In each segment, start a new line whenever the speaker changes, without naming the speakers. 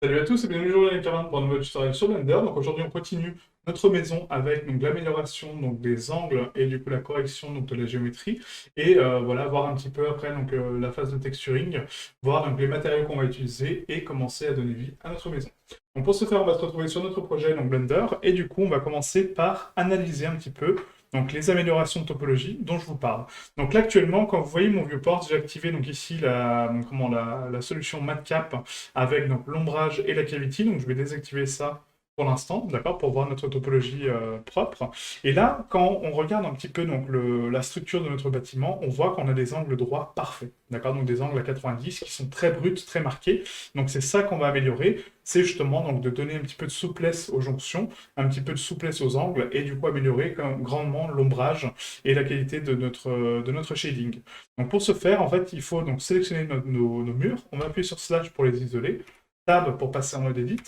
Salut à tous et bienvenue aujourd'hui avec Caroline pour un nouveau tutoriel sur Blender. Donc aujourd'hui on continue notre maison avec donc l'amélioration donc des angles et du coup la correction donc de la géométrie et voilà voir un petit peu après donc la phase de texturing, voir donc les matériaux qu'on va utiliser et commencer à donner vie à notre maison. Donc pour ce faire on va se retrouver sur notre projet donc Blender et du coup on va commencer par analyser un petit peu donc les améliorations de topologie dont je vous parle. Donc là actuellement quand vous voyez mon viewport j'ai activé donc ici la solution MatCap avec donc l'ombrage et la cavity. Donc je vais désactiver ça pour l'instant, d'accord, pour voir notre topologie propre. Et là, quand on regarde un petit peu donc la structure de notre bâtiment, on voit qu'on a des angles droits parfaits, d'accord, donc des angles à 90 qui sont très bruts, très marqués. Donc c'est ça qu'on va améliorer, c'est justement donc de donner un petit peu de souplesse aux jonctions, un petit peu de souplesse aux angles et du coup améliorer grandement l'ombrage et la qualité de notre shading. Donc pour ce faire, en fait, il faut donc sélectionner nos murs. On va appuyer sur Slash pour les isoler, Tab pour passer en mode Edit.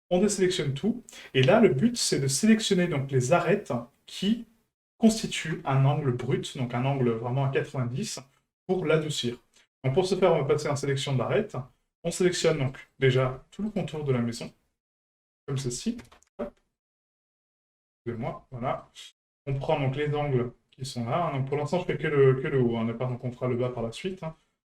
On désélectionne tout. Et là, le but, c'est de sélectionner donc les arêtes qui constituent un angle brut, donc un angle vraiment à 90, pour l'adoucir. Donc pour ce faire, on va passer en sélection d'arêtes. On sélectionne donc déjà tout le contour de la maison, comme ceci. Hop, excusez-moi, voilà. On prend donc les angles qui sont là. Donc pour l'instant, je fais que le haut, hein, d'accord, donc on fera le bas par la suite.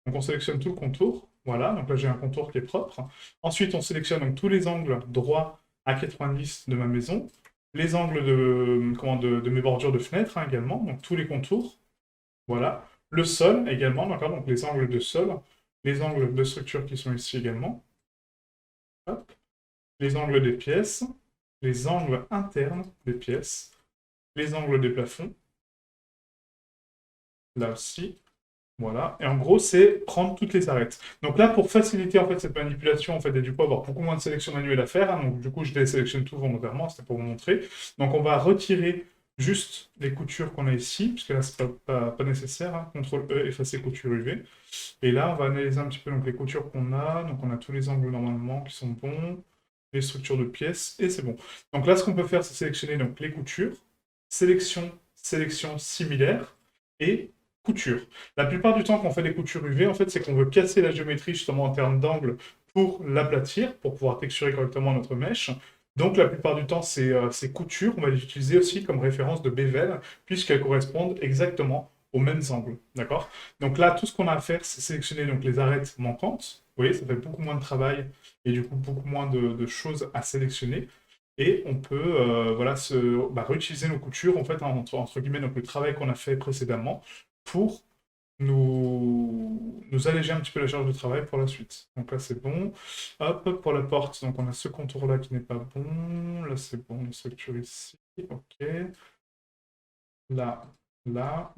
Donc on sélectionne tout le contour. Voilà, donc là j'ai un contour qui est propre. Ensuite, on sélectionne donc tous les angles droits à 90 de ma maison. Les angles de mes bordures de fenêtres également, donc tous les contours. Voilà. Le sol également, d'accord, donc les angles de sol. Les angles de structure qui sont ici également. Hop. Les angles des pièces. Les angles internes des pièces. Les angles des plafonds. Là aussi. Voilà. Et en gros, c'est prendre toutes les arêtes. Donc là, pour faciliter en fait cette manipulation, en fait, et du coup avoir beaucoup moins de sélection manuelle à faire, donc du coup, je désélectionne tout volontairement, c'était pour vous montrer. Donc on va retirer juste les coutures qu'on a ici, puisque là, c'est pas nécessaire. CTRL E, effacer couture UV. Et là, on va analyser un petit peu donc, les coutures qu'on a. Donc on a tous les angles normalement qui sont bons, les structures de pièces, et c'est bon. Donc là, ce qu'on peut faire, c'est sélectionner donc les coutures, sélection similaire, et couture. La plupart du temps, quand on fait des coutures UV, en fait, c'est qu'on veut casser la géométrie justement en termes d'angle pour l'aplatir, pour pouvoir texturer correctement notre mèche. Donc la plupart du temps, ces coutures, on va les utiliser aussi comme référence de bevel, puisqu'elles correspondent exactement aux mêmes angles. D'accord? Donc là, tout ce qu'on a à faire, c'est sélectionner donc, les arêtes manquantes. Vous voyez, ça fait beaucoup moins de travail et du coup beaucoup moins de choses à sélectionner. Et on peut voilà, réutiliser nos coutures, en fait, entre guillemets, donc le travail qu'on a fait précédemment, pour nous alléger un petit peu la charge de travail pour la suite. Donc là, c'est bon. Hop, pour la porte, donc on a ce contour-là qui n'est pas bon. Là, c'est bon, la structure ici. OK. Là, là.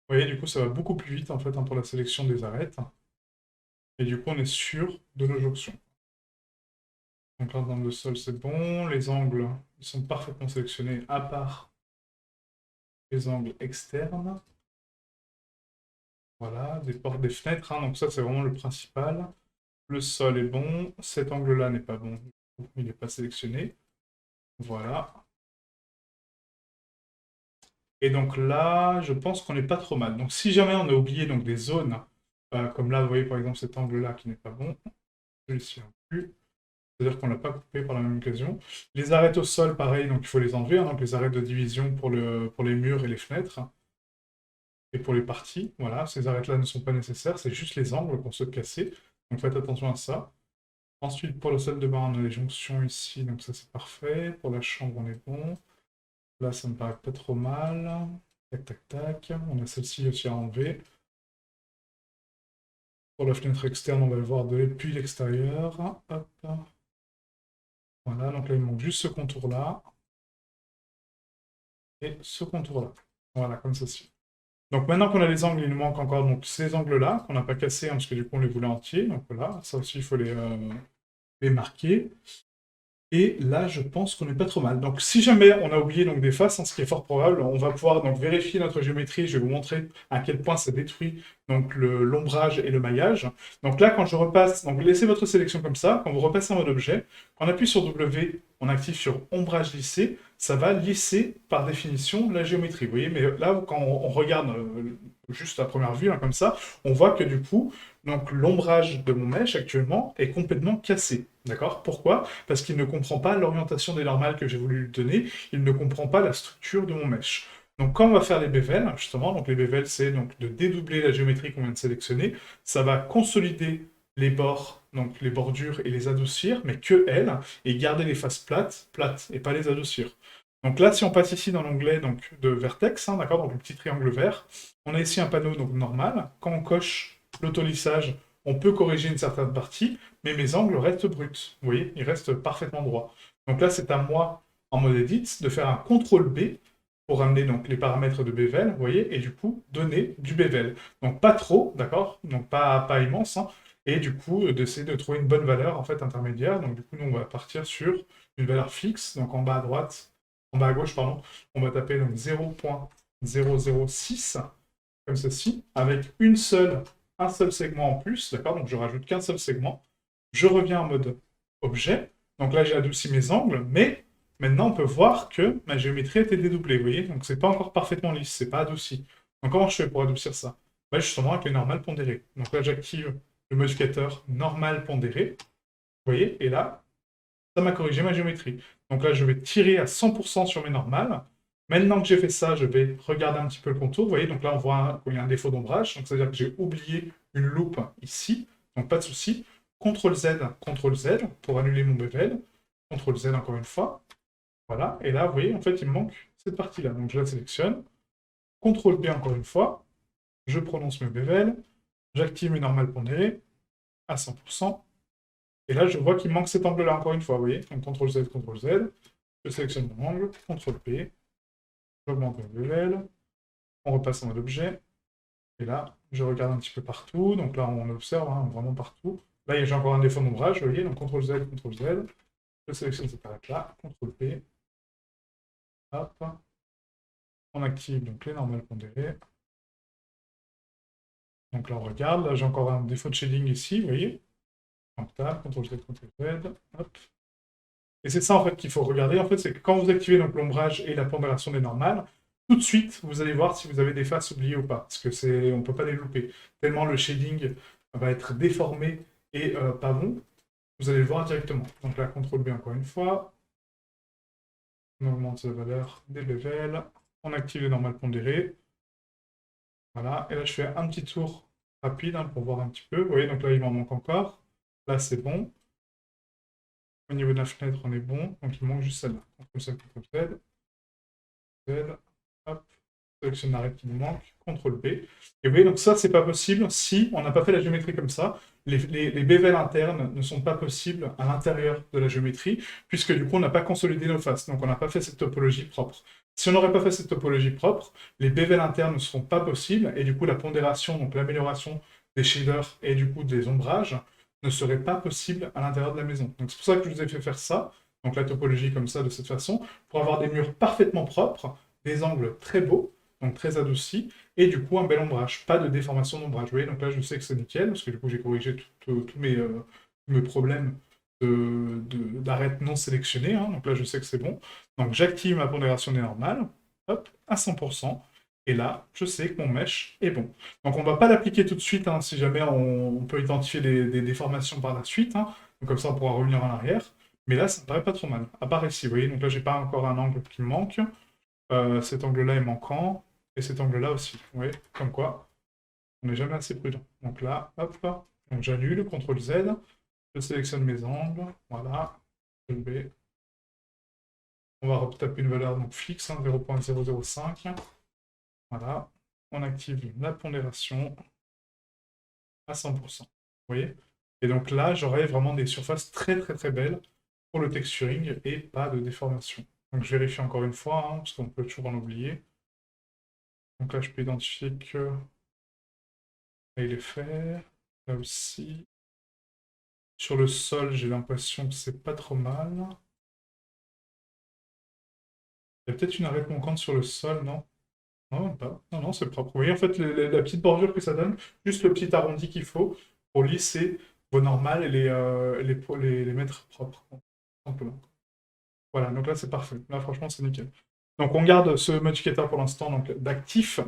Vous voyez, du coup, ça va beaucoup plus vite, en fait, pour la sélection des arêtes. Et du coup, on est sûr de nos jonctions. Donc là, dans le sol, c'est bon. Les angles, ils sont parfaitement sélectionnés, à part les angles externes. Voilà, des portes, des fenêtres, donc ça c'est vraiment le principal. Le sol est bon, cet angle-là n'est pas bon, il n'est pas sélectionné. Voilà. Et donc là, je pense qu'on n'est pas trop mal. Donc si jamais on a oublié donc, des zones, comme là, vous voyez par exemple cet angle-là qui n'est pas bon, celui-ci non plus, c'est-à-dire qu'on ne l'a pas coupé par la même occasion. Les arêtes au sol, pareil, donc il faut les enlever, donc les arêtes de division pour les murs et les fenêtres. Et pour les parties, voilà, ces arêtes-là ne sont pas nécessaires, c'est juste les angles pour se casser. Donc faites attention à ça. Ensuite, pour le sol de bain, on a les jonctions ici, donc ça c'est parfait. Pour la chambre, on est bon. Là, ça me paraît pas trop mal. Tac, tac, tac. On a celle-ci aussi à enlever. Pour la fenêtre externe, on va le voir depuis l'extérieur. Hop. Voilà, donc là, il manque juste ce contour-là. Et ce contour-là. Voilà, comme ceci. Donc maintenant qu'on a les angles, il nous manque encore donc, ces angles-là, qu'on n'a pas cassés, parce que du coup, on les voulait entiers. Donc voilà, ça aussi, il faut les marquer. Et là, je pense qu'on n'est pas trop mal. Donc, si jamais on a oublié donc, des faces, ce qui est fort probable, on va pouvoir donc, vérifier notre géométrie. Je vais vous montrer à quel point ça détruit donc, l'ombrage et le maillage. Donc là, quand je repasse, donc laissez votre sélection comme ça. Quand vous repassez en mode objet, quand on appuie sur W, on active sur ombrage lissé. Ça va lisser par définition la géométrie. Vous voyez, mais là, quand on regarde juste à première vue, hein, comme ça, on voit que du coup, donc l'ombrage de mon mesh actuellement est complètement cassé. D'accord? Pourquoi? Parce qu'il ne comprend pas l'orientation des normales que j'ai voulu lui donner, il ne comprend pas la structure de mon mesh. Donc quand on va faire les bévels, justement, donc les bévels c'est donc de dédoubler la géométrie qu'on vient de sélectionner, ça va consolider les bords, donc les bordures et les adoucir, mais que elles, et garder les faces plates, plates, et pas les adoucir. Donc là, si on passe ici dans l'onglet de vertex, hein, d'accord, donc le petit triangle vert, on a ici un panneau donc normal. Quand on coche l'autolissage, on peut corriger une certaine partie, mais mes angles restent bruts. Vous voyez, ils restent parfaitement droits. Donc là, c'est à moi, en mode edit, de faire un CTRL B pour ramener donc les paramètres de bevel, vous voyez, et du coup, donner du bevel. Donc pas trop, d'accord, donc pas immense, hein, et du coup, d'essayer de trouver une bonne valeur, en fait, intermédiaire. Donc du coup, nous, on va partir sur une valeur fixe, donc en bas à droite, en bas à gauche, pardon, on va taper donc 0.006, comme ceci, avec un seul segment en plus, d'accord, donc je rajoute qu'un seul segment, je reviens en mode objet, donc là j'ai adouci mes angles, mais maintenant on peut voir que ma géométrie a été dédoublée, vous voyez, donc c'est pas encore parfaitement lisse, c'est pas adouci. Donc comment je fais pour adoucir ça? Bah, justement avec les normales pondérées. Donc là j'active le modificateur normal pondéré, vous voyez, et là, ça m'a corrigé ma géométrie. Donc là je vais tirer à 100% sur mes normales. Maintenant que j'ai fait ça, je vais regarder un petit peu le contour, vous voyez, donc là on voit qu'il y a un défaut d'ombrage, donc c'est-à-dire que j'ai oublié une loupe ici, donc pas de souci. CTRL Z pour annuler mon bevel. CTRL Z encore une fois. Voilà. Et là, vous voyez, en fait, il me manque cette partie-là. Donc je la sélectionne. CTRL B encore une fois. Je prononce mes bevel. J'active mes normales pondérées à 100%. Et là, je vois qu'il me manque cet angle-là encore une fois. Vous voyez. Donc CTRL Z, CTRL Z. Je sélectionne mon angle. CTRL P. J'augmente mes bevel. On repasse en mode objet. Et là, je regarde un petit peu partout. Donc là, on observe hein, vraiment partout. Là, j'ai encore un défaut d'ombrage, vous voyez, donc CTRL Z, CTRL Z. Je sélectionne cette palette-là, CTRL P. Hop. On active donc les normales pondérées. Donc là, on regarde. Là, j'ai encore un défaut de shading ici, vous voyez. Donc tab, CTRL Z, CTRL Z. Hop. Et c'est ça, en fait, qu'il faut regarder. En fait, c'est que quand vous activez donc l'ombrage et la pondération des normales, tout de suite, vous allez voir si vous avez des faces oubliées ou pas. Parce que on ne peut pas les louper. Tellement le shading va être déformé et pas bon. Vous allez le voir directement. Donc là, CTRL B encore une fois. On augmente la valeur des levels. On active les normales pondérées. Voilà. Et là, je fais un petit tour rapide hein, pour voir un petit peu. Vous voyez, donc là, il m'en manque encore. Là, c'est bon. Au niveau de la fenêtre, on est bon. Donc, il manque juste celle-là. CTRL Z, CTRL Z. Z. Hop. Sélectionne l'arrêt qui nous manque. CTRL B. Et vous voyez, donc ça, c'est pas possible si on n'a pas fait la géométrie comme ça. Les bévels internes ne sont pas possibles à l'intérieur de la géométrie, puisque du coup, on n'a pas consolidé nos faces, donc on n'a pas fait cette topologie propre. Si on n'aurait pas fait cette topologie propre, les bévels internes ne seront pas possibles, et du coup, la pondération, donc l'amélioration des shaders et du coup des ombrages, ne serait pas possible à l'intérieur de la maison. Donc c'est pour ça que je vous ai fait faire ça, donc la topologie comme ça, de cette façon, pour avoir des murs parfaitement propres, des angles très beaux, donc très adoucis, et du coup un bel ombrage, pas de déformation d'ombrage. Vous voyez, donc là je sais que c'est nickel, parce que du coup j'ai corrigé tous mes problèmes d'arêtes non sélectionnées, hein, donc là je sais que c'est bon. Donc j'active ma pondération des normales, hop, à 100%, et là je sais que mon mesh est bon. Donc on ne va pas l'appliquer tout de suite, hein, si jamais on peut identifier des déformations par la suite, hein, donc comme ça on pourra revenir en arrière, mais là ça me paraît pas trop mal, à part ici, vous voyez, donc là j'ai pas encore un angle qui me manque, cet angle-là est manquant, et cet angle-là aussi. Vous voyez, comme quoi, on n'est jamais assez prudent. Donc là, hop, donc j'annule, CTRL Z, je sélectionne mes angles, voilà, je vais. On va retaper une valeur donc fixe, hein, 0.005. Voilà, on active la pondération à 100%. Vous voyez? Et donc là, j'aurai vraiment des surfaces très très très belles pour le texturing et pas de déformation. Donc je vérifie encore une fois, hein, parce qu'on peut toujours en oublier. Donc là, je peux identifier que là, il est fait. Là aussi. Sur le sol, j'ai l'impression que c'est pas trop mal. Il y a peut-être une arête manquante sur le sol, non? Non, même pas. Non, non, c'est propre. Vous voyez, en fait, la petite bordure que ça donne, juste le petit arrondi qu'il faut pour lisser vos normales et les mettre propres, tout simplement. Voilà, donc là, c'est parfait. Là, franchement, c'est nickel. Donc on garde ce modificateur pour l'instant donc d'actif,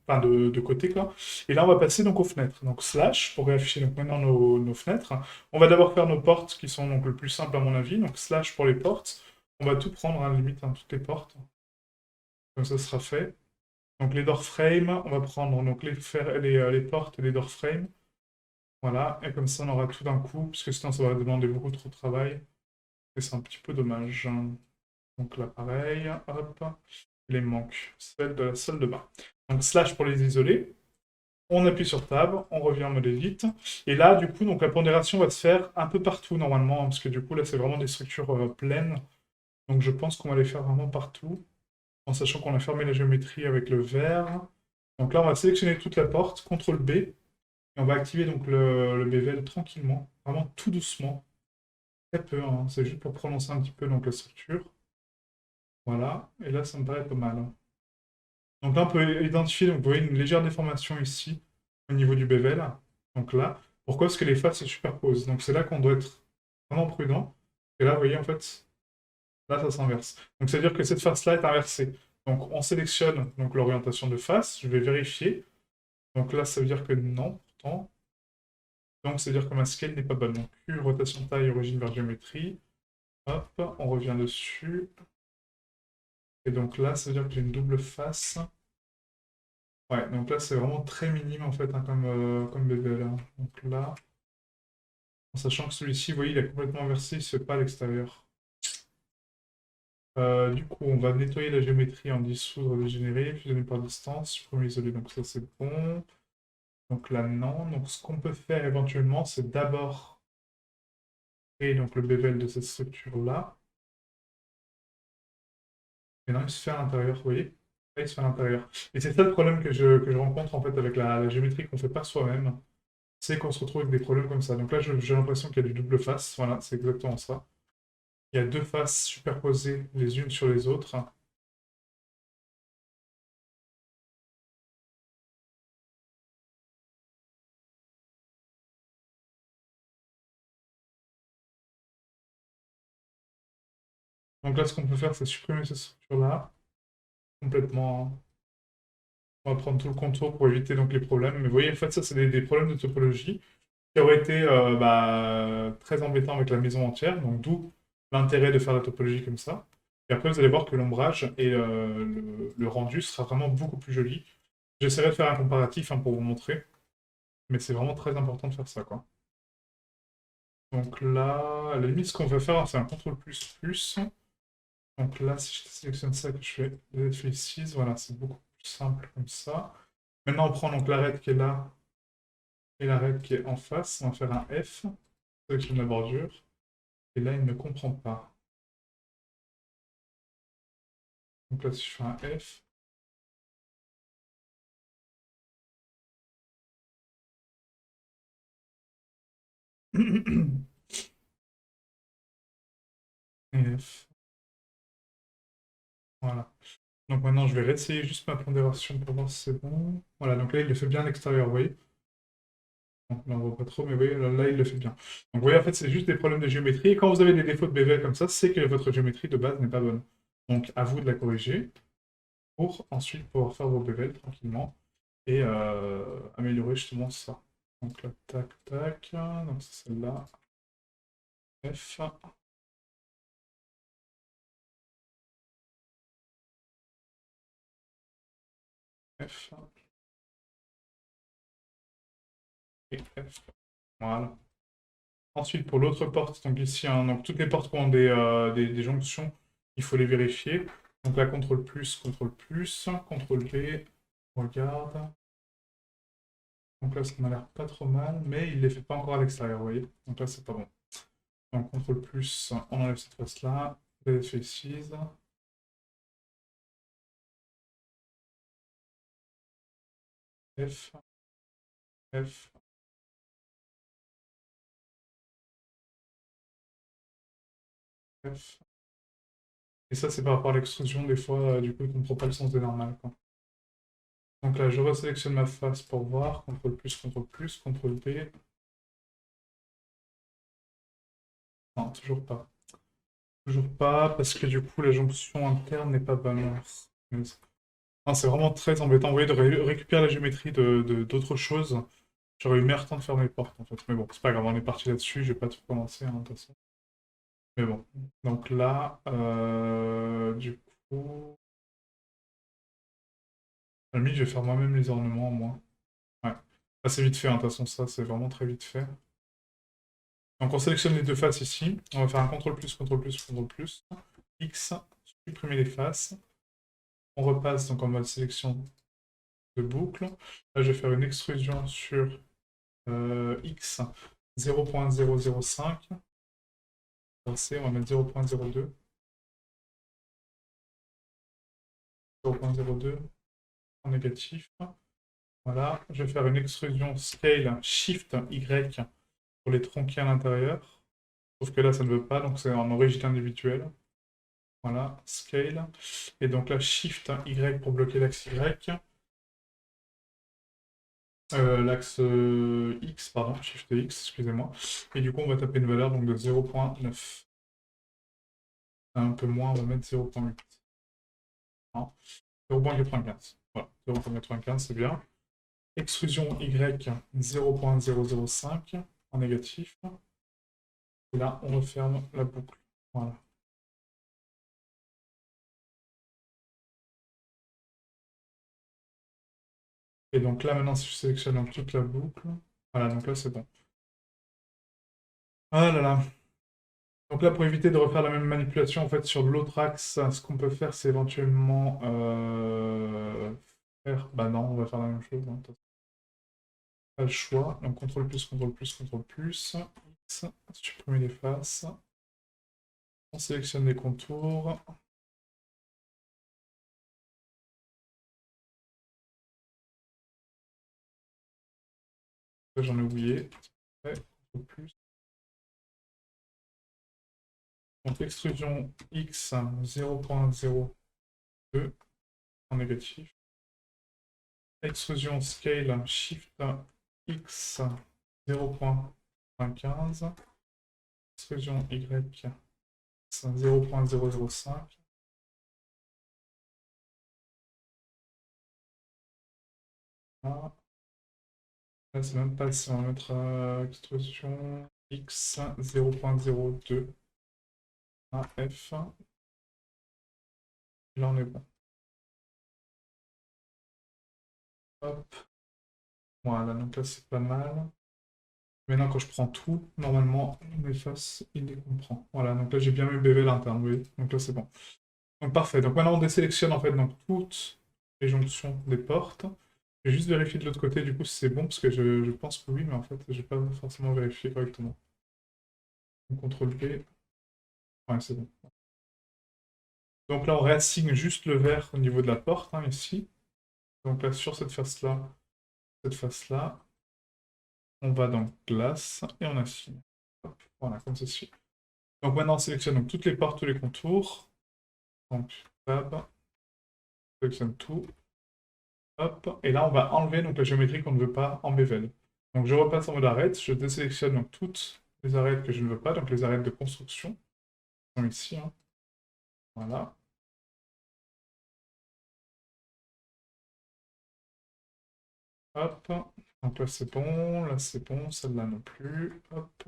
enfin de côté quoi. Et là on va passer donc aux fenêtres. Donc slash pour réafficher donc maintenant nos fenêtres. On va d'abord faire nos portes qui sont donc le plus simple à mon avis. Donc slash pour les portes. On va tout prendre à la limite, hein, toutes les portes. Comme ça sera fait. Donc les door frames, on va prendre donc les portes et les door frames. Voilà, et comme ça on aura tout d'un coup, parce que sinon ça va demander beaucoup trop de travail. Et c'est un petit peu dommage. Donc là pareil, hop. Il me manque celle de la salle de bain. Donc slash pour les isoler. On appuie sur Tab, on revient en mode Edit. Et là, du coup, donc la pondération va se faire un peu partout normalement, hein, parce que du coup, là, c'est vraiment des structures pleines. Donc je pense qu'on va les faire vraiment partout, en sachant qu'on a fermé la géométrie avec le vert. Donc là, on va sélectionner toute la porte, CTRL B, et on va activer donc le bevel tranquillement, vraiment tout doucement. Très peu, hein, c'est juste pour prononcer un petit peu donc, la structure. Voilà, et là, ça me paraît pas mal, hein. Donc là, on peut identifier, donc, vous voyez une légère déformation ici, au niveau du bevel. Donc là, pourquoi? Parce que les faces se superposent. Donc c'est là qu'on doit être vraiment prudent. Et là, vous voyez, en fait, là, ça s'inverse. Donc c'est-à-dire que cette face-là est inversée. Donc on sélectionne donc l'orientation de face, je vais vérifier. Donc là, ça veut dire que non, pourtant. Donc c'est-à-dire que ma scale n'est pas bonne. Donc Q, rotation taille, origine vers géométrie. Hop, on revient dessus. Et donc là, ça veut dire que j'ai une double face. Ouais, donc là, c'est vraiment très minime, en fait, hein, comme bébé, là. Donc là, en sachant que celui-ci, vous voyez, il est complètement inversé, il ne se fait pas à l'extérieur. Du coup, on va nettoyer la géométrie en dissoudre, dégénérer, fusionner par distance, supprimer, isoler, donc ça, c'est bon. Donc là, non. Donc ce qu'on peut faire éventuellement, c'est d'abord créer donc, le bevel de cette structure-là. Et non, il se fait à l'intérieur, vous voyez? Là, il se fait à l'intérieur. Et c'est ça le problème que je rencontre, en fait, avec la géométrie qu'on fait par soi-même. C'est qu'on se retrouve avec des problèmes comme ça. Donc là, j'ai l'impression qu'il y a du double face. Voilà, c'est exactement ça. Il y a deux faces superposées les unes sur les autres. Donc là, ce qu'on peut faire, c'est supprimer cette structure-là complètement. On va prendre tout le contour pour éviter donc les problèmes. Mais vous voyez, en fait, ça, c'est des problèmes de topologie qui auraient été très embêtants avec la maison entière. Donc d'où l'intérêt de faire la topologie comme ça. Et après, vous allez voir que l'ombrage et le rendu sera vraiment beaucoup plus joli. J'essaierai de faire un comparatif hein, pour vous montrer. Mais c'est vraiment très important de faire ça, quoi. Donc là, à la limite, ce qu'on va faire, c'est un CTRL plus plus. Donc là, si je sélectionne ça, que je fais F6, voilà, c'est beaucoup plus simple comme ça. Maintenant, on prend donc l'arête qui est là et l'arête qui est en face. On va faire un F, sélectionne la bordure. Et là, il ne comprend pas. Donc là, si je fais un F, et F, voilà. Donc maintenant, je vais réessayer juste ma pondération pour voir si c'est bon. Voilà, donc là, il le fait bien à l'extérieur, vous voyez. Donc là, on voit pas trop, mais vous voyez, là, il le fait bien. Donc vous voyez, en fait, c'est juste des problèmes de géométrie. Et quand vous avez des défauts de bevel comme ça, c'est que votre géométrie de base n'est pas bonne. Donc à vous de la corriger pour ensuite pouvoir faire vos bevels tranquillement et améliorer justement ça. Donc là, tac, tac. Donc c'est celle-là. F, F et F. Voilà. Ensuite, pour l'autre porte, donc ici, hein, donc toutes les portes qui ont des jonctions, il faut les vérifier. Donc là, CTRL plus, CTRL plus, CTRL V, on regarde. Donc là, ça m'a l'air pas trop mal, mais il ne les fait pas encore à l'extérieur, vous voyez. Donc là, c'est pas bon. Donc CTRL plus, on enlève cette face-là, Faces, F, F, F. Et ça, c'est par rapport à l'extrusion, des fois, du coup, il ne comprend pas le sens des normales, quoi. Donc là, je resélectionne ma face pour voir, CTRL plus, CTRL V. Non, toujours pas. Toujours pas, parce que du coup, la jonction interne n'est pas bonne. Non, c'est vraiment très embêtant. Vous voyez, de récupérer la géométrie d'autres choses, j'aurais eu meilleur temps de faire mes portes, en fait. Mais bon, c'est pas grave, on est parti là-dessus, je vais pas tout commencer, hein, de toute façon. Mais bon. Donc là, du coup... À la limite, je vais faire moi-même les ornements, moi. Ouais. Ah, c'est vite fait, hein, de toute façon, ça, c'est vraiment très vite fait. Donc on sélectionne les deux faces ici. On va faire un CTRL+, CTRL+, CTRL+. X, supprimer les faces. On repasse donc en mode sélection de boucle. Là, je vais faire une extrusion sur X 0.005. C, on va mettre 0.02. 0.02 en négatif. Voilà, je vais faire une extrusion scale Shift Y pour les tronquer à l'intérieur. Sauf que là, ça ne veut pas, donc c'est en origine individuelle. Voilà, scale. Et donc là, Shift Y pour bloquer l'axe Y. L'axe X, pardon, Shift X, excusez-moi. Et du coup, on va taper une valeur donc, de 0.9. Un peu moins, on va mettre 0.8. 0.95. Voilà, 0.95, c'est bien. Extrusion Y 0.005 en négatif. Et là, on referme la boucle. Voilà. Et donc là, maintenant, si je sélectionne donc, toute la boucle, voilà, donc là, c'est bon. Ah là là. Donc là, pour éviter de refaire la même manipulation, en fait, sur l'autre axe, ce qu'on peut faire, c'est éventuellement faire... Bah non, on va faire la même chose. Hein. Pas le choix. Donc, CTRL+, CTRL+, CTRL+, X, supprimer les faces. On sélectionne les contours. J'en ai oublié. Ouais, CTRL+. Donc, extrusion X 0.02 en négatif. Extrusion scale Shift X 0.15. Extrusion Y 0.005. Là, c'est même pas si on va mettre extrusion X 0.02 à F. Là, on est bon. Hop. Voilà, donc là, c'est pas mal. Maintenant, quand je prends tout, normalement, mes faces, il les comprend. Voilà, donc là, j'ai bien mis BV l'interne, oui. Donc là, c'est bon. Donc parfait. Donc maintenant, on désélectionne en fait donc, toutes les jonctions des portes. Je vais juste vérifier de l'autre côté, du coup, si c'est bon, parce que je pense que oui, mais en fait, je n'ai pas forcément vérifié correctement. Donc, CTRL V. Ouais, c'est bon. Donc là, on réassigne juste le vert au niveau de la porte, hein, ici. Donc là, sur cette face-là, on va dans glace et on assigne. Hop, voilà, comme ceci. Donc maintenant, on sélectionne donc, toutes les portes, tous les contours. Donc, tab, on sélectionne tout. Hop, et là, on va enlever donc, la géométrie qu'on ne veut pas en bevel. Donc, je repasse en mode arête, je désélectionne donc, toutes les arêtes que je ne veux pas, donc les arêtes de construction, qui sont ici. Hein. Voilà. Hop, donc là c'est bon, celle-là non plus. Hop.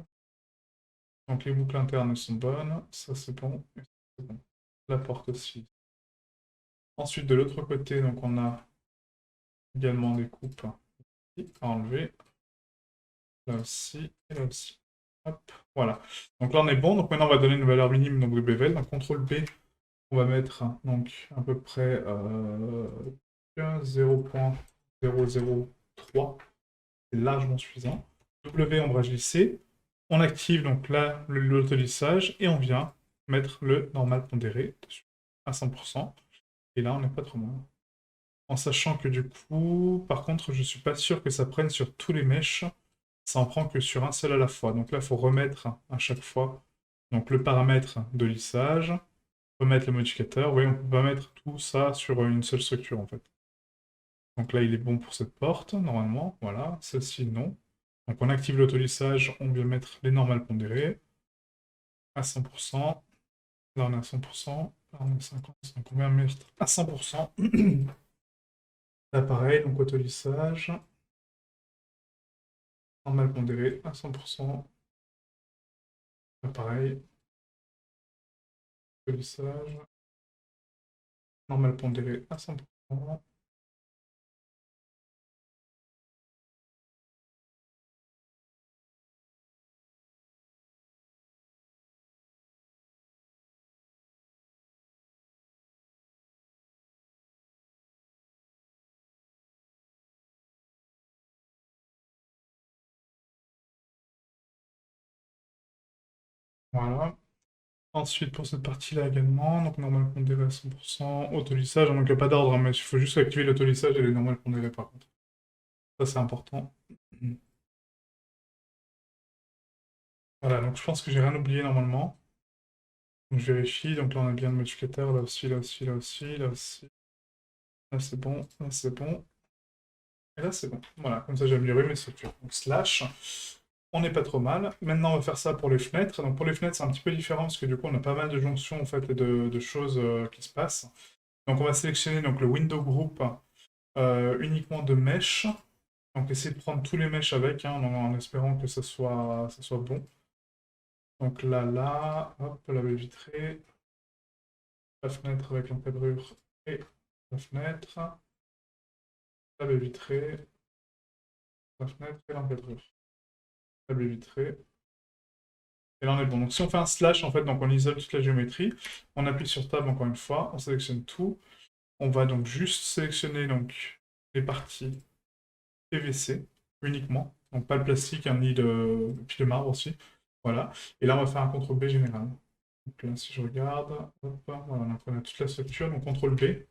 Donc les boucles internes sont bonnes, ça c'est bon, et ça, c'est bon. La porte aussi. Ensuite, de l'autre côté, donc on a également des coupes à enlever. Là aussi, et là aussi. Hop, voilà. Donc là, on est bon. Donc maintenant, on va donner une valeur minime donc, de bevel. Donc CTRL B, on va mettre donc à peu près 0.003. C'est largement suffisant. W, on va glisser. On active donc là l'autolissage et on vient mettre le normal pondéré dessus à 100%. Et là, on n'est pas trop loin. En sachant que du coup, par contre, je suis pas sûr que ça prenne sur tous les mèches. Ça en prend que sur un seul à la fois. Donc là, il faut remettre à chaque fois donc le paramètre de lissage, remettre le modificateur. Oui, on peut pas mettre tout ça sur une seule structure en fait. Donc là, il est bon pour cette porte, normalement. Voilà, celle-ci, non. Donc on active l'autolissage, on vient mettre les normales pondérées à 100%. 0.0 Là, on est à 100%. Là, on est à 50. Donc, on va mettre à 100%. Là, pareil, donc autolissage. Normal pondéré à 100%. Là, pareil, autolissage. Normal pondéré à 100%. Voilà. Ensuite, pour cette partie-là également, donc normal pondéré à 100%, autolissage, donc il n'y a pas d'ordre, hein, mais il faut juste activer l'autolissage et les normales pondérées par contre. Ça, c'est important. Voilà, donc je pense que j'ai rien oublié normalement. Donc je vérifie, donc là on a bien le multiplicateur, là aussi, là aussi, là aussi, là aussi. Là c'est bon, là c'est bon. Et là c'est bon. Voilà, comme ça j'ai amélioré mes structures. Donc slash, on n'est pas trop mal. Maintenant on va faire ça pour les fenêtres. Donc pour les fenêtres c'est un petit peu différent parce que du coup on a pas mal de jonctions en fait et de choses qui se passent. Donc on va sélectionner donc, le window group uniquement de mesh. Donc essayer de prendre tous les meshs avec, hein, en espérant que ça soit bon. Donc là, hop, la baie vitrée, la fenêtre avec l'encadrure et la fenêtre, la baie vitrée, la fenêtre et l'encadrure. La baie vitrée. Et là on est bon. Donc si on fait un slash, en fait, donc on isole toute la géométrie, on appuie sur Tab encore une fois, on sélectionne tout. On va donc juste sélectionner donc, les parties PVC uniquement. Donc pas le plastique, hein, ni puis le marbre aussi. Voilà. Et là on va faire un CTRL B général. Donc là si je regarde, hop, voilà, donc on a toute la structure, donc CTRL B. Et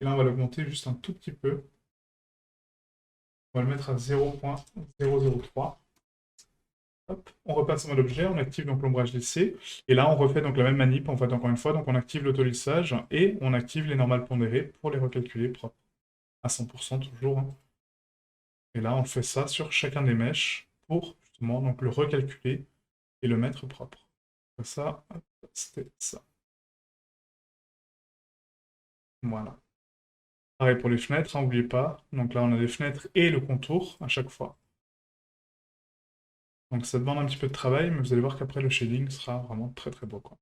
là on va l'augmenter juste un tout petit peu. On va le mettre à 0.003. Hop, on repasse en mode objet, on active donc l'ombrage lissé, et là on refait donc la même manip en fait encore une fois, donc on active l'autolissage et on active les normales pondérées pour les recalculer propres. À 100% toujours, hein. Et là on fait ça sur chacun des meshs pour justement donc le recalculer et le mettre propre. Ça, c'était ça. Voilà. Pareil pour les fenêtres, hein, n'oubliez pas. Donc là on a les fenêtres et le contour à chaque fois. Donc ça demande un petit peu de travail, mais vous allez voir qu'après le shading sera vraiment très très beau, quoi.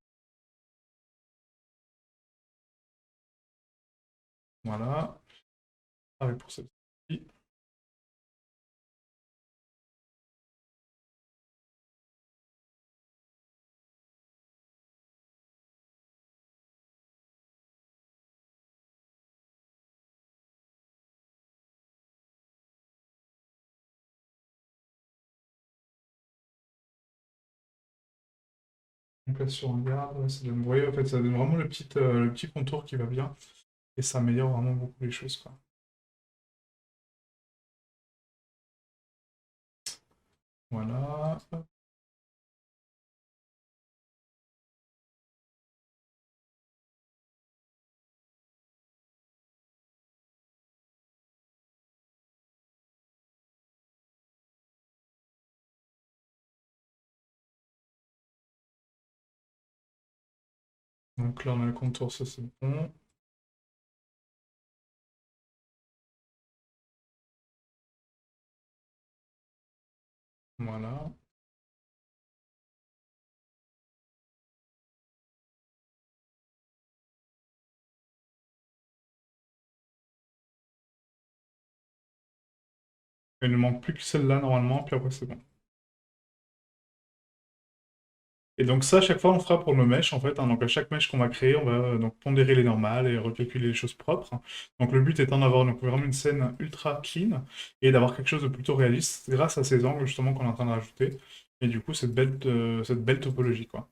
Voilà. Pareil pour celle-ci. Donc là, si on regarde, ouais, ça donne, vous voyez, en fait, ça donne vraiment le petit contour qui va bien. Et ça améliore vraiment beaucoup les choses, quoi. Voilà. Donc là, on a le contour, ça c'est bon. Voilà. Il ne manque plus que celle-là, normalement, puis après c'est bon. Et donc ça, à chaque fois, on fera pour nos mèches, en fait, hein. Donc à chaque mèche qu'on va créer, on va donc pondérer les normales et recalculer les choses propres. Donc le but étant d'avoir donc vraiment une scène ultra clean et d'avoir quelque chose de plutôt réaliste grâce à ces angles justement qu'on est en train de rajouter. Et du coup, cette belle topologie, quoi.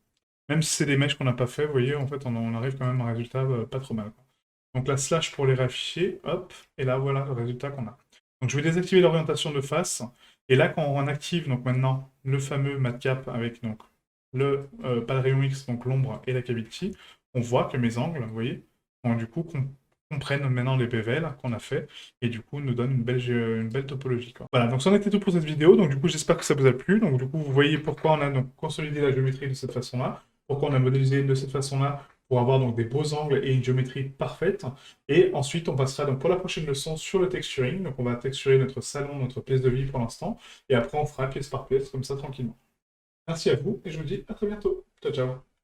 Même si c'est des mèches qu'on n'a pas fait, vous voyez, en fait, on arrive quand même à un résultat pas trop mal, quoi. Donc la slash pour les réafficher, hop, et là voilà le résultat qu'on a. Donc je vais désactiver l'orientation de face, et là quand on active donc maintenant le fameux matcap avec donc pas le rayon X, donc l'ombre et la cavity, on voit que mes angles, vous voyez, du coup comprennent maintenant les bevels qu'on a fait, et du coup nous donne une belle topologie, quoi. Voilà, donc c'en était tout pour cette vidéo, donc du coup j'espère que ça vous a plu, donc du coup vous voyez pourquoi on a donc consolidé la géométrie de cette façon-là. Pourquoi on a modélisé de cette façon-là? Pour avoir donc des beaux angles et une géométrie parfaite. Et ensuite, on passera donc pour la prochaine leçon sur le texturing. Donc on va texturer notre salon, notre pièce de vie pour l'instant. Et après, on fera pièce par pièce, comme ça, tranquillement. Merci à vous, et je vous dis à très bientôt. Ciao, ciao.